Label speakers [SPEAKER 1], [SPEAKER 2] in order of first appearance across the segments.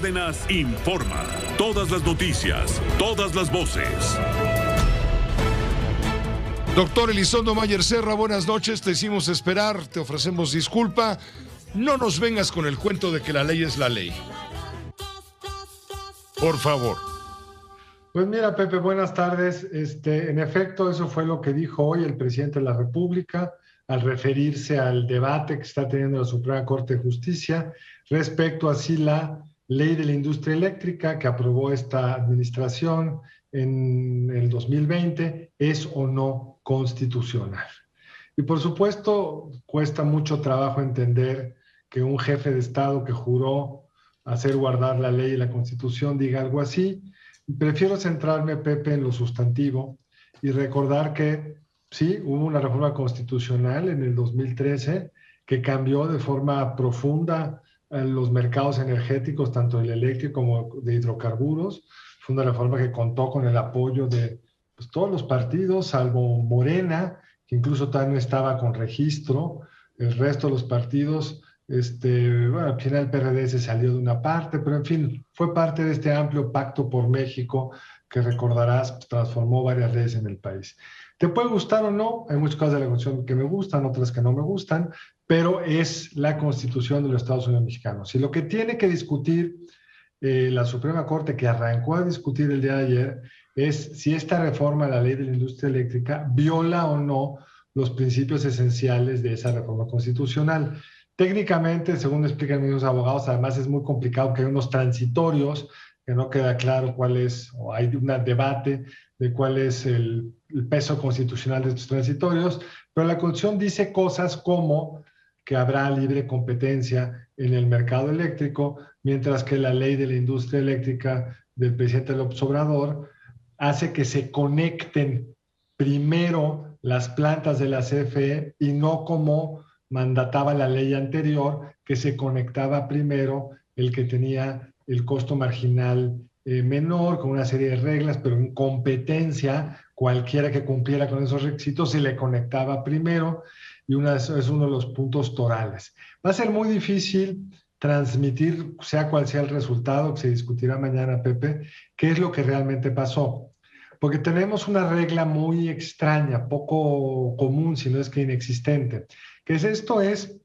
[SPEAKER 1] Cárdenas informa. Todas las noticias, todas las voces.
[SPEAKER 2] Doctor Elizondo Mayer Serra, buenas noches. Te hicimos esperar, te ofrecemos disculpa. No nos vengas con el cuento de que la ley es la ley. Por favor.
[SPEAKER 3] Pues mira, Pepe, buenas tardes. En efecto, eso fue lo que dijo hoy el presidente de la República al referirse al debate que está teniendo la Suprema Corte de Justicia respecto a si la ley de la industria eléctrica que aprobó esta administración en el 2020 es o no constitucional. Y por supuesto, cuesta mucho trabajo entender que un jefe de Estado que juró hacer guardar la ley y la Constitución diga algo así. Prefiero centrarme, Pepe, en lo sustantivo y recordar que sí, hubo una reforma constitucional en el 2013 que cambió de forma profunda los mercados energéticos, tanto el eléctrico como de hidrocarburos. Fue una reforma que contó con el apoyo de todos los partidos, salvo Morena, que incluso todavía no estaba con registro. El resto de los partidos, bueno, al final el PRD se salió de una parte, pero en fin, fue parte de este amplio pacto por México que recordarás, transformó varias leyes en el país. Te puede gustar o no, hay muchas cosas de la Constitución que me gustan, otras que no me gustan, pero es la Constitución de los Estados Unidos mexicanos. Y lo que tiene que discutir la Suprema Corte, que arrancó a discutir el día de ayer, es si esta reforma a la ley de la industria eléctrica viola o no los principios esenciales de esa reforma constitucional. Técnicamente, según explican mis abogados, además es muy complicado que hay unos transitorios que no queda claro cuál es, o hay un debate de cuál es el peso constitucional de estos transitorios, pero la Constitución dice cosas como que habrá libre competencia en el mercado eléctrico, mientras que la ley de la industria eléctrica del presidente López Obrador hace que se conecten primero las plantas de la CFE y no como mandataba la ley anterior, que se conectaba primero el que tenía el costo marginal menor, con una serie de reglas, pero en competencia, cualquiera que cumpliera con esos requisitos se le conectaba primero, y es uno de los puntos torales. Va a ser muy difícil transmitir, sea cual sea el resultado, que se discutirá mañana, Pepe, qué es lo que realmente pasó. Porque tenemos una regla muy extraña, poco común, si no es que inexistente, que es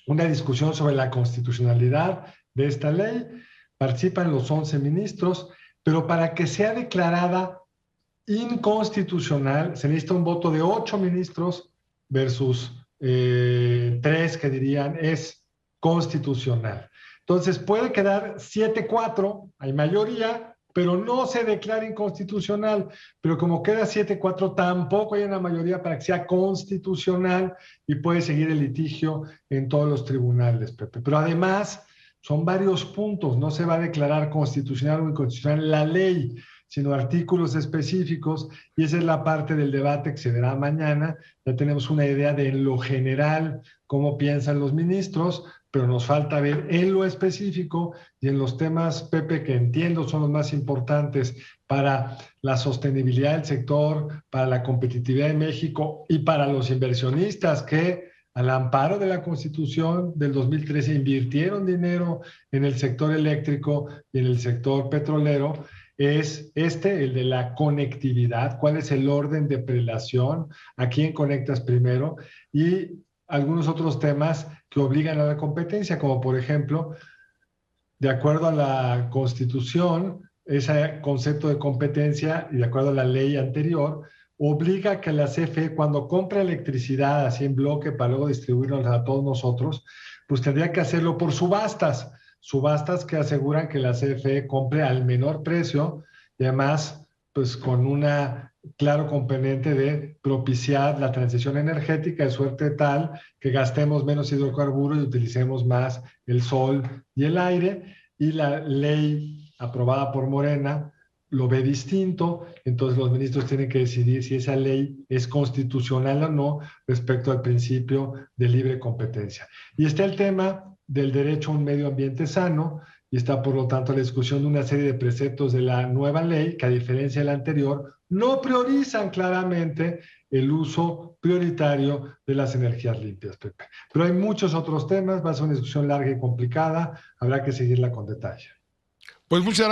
[SPEAKER 3] una discusión sobre la constitucionalidad de esta ley. Participan los 11 ministros, pero para que sea declarada inconstitucional se necesita un voto de 8 ministros versus 3 que dirían es constitucional. Entonces puede quedar 7-4, hay mayoría, pero no se declara inconstitucional. Pero como queda 7-4, tampoco hay una mayoría para que sea constitucional y puede seguir el litigio en todos los tribunales, Pepe. Pero además son varios puntos, no se va a declarar constitucional o inconstitucional la ley, sino artículos específicos, y esa es la parte del debate que se verá mañana. Ya tenemos una idea de en lo general cómo piensan los ministros, pero nos falta ver en lo específico y en los temas, Pepe, que entiendo son los más importantes para la sostenibilidad del sector, para la competitividad de México y para los inversionistas que al amparo de la Constitución del 2013 invirtieron dinero en el sector eléctrico y en el sector petrolero. Es el de la conectividad, cuál es el orden de prelación, a quién conectas primero, y algunos otros temas que obligan a la competencia, como por ejemplo, de acuerdo a la Constitución, ese concepto de competencia y de acuerdo a la ley anterior, obliga a que la CFE, cuando compra electricidad así en bloque para luego distribuirnos a todos nosotros, pues tendría que hacerlo por subastas que aseguran que la CFE compre al menor precio y además pues con una claro componente de propiciar la transición energética de suerte tal que gastemos menos hidrocarburos y utilicemos más el sol y el aire, y la ley aprobada por Morena lo ve distinto. Entonces los ministros tienen que decidir si esa ley es constitucional o no respecto al principio de libre competencia. Y está el tema del derecho a un medio ambiente sano, y está por lo tanto la discusión de una serie de preceptos de la nueva ley que, a diferencia de la anterior, no priorizan claramente el uso prioritario de las energías limpias, Pepe. Pero hay muchos otros temas, va a ser una discusión larga y complicada, habrá que seguirla con detalle.
[SPEAKER 2] Pues muchas gracias.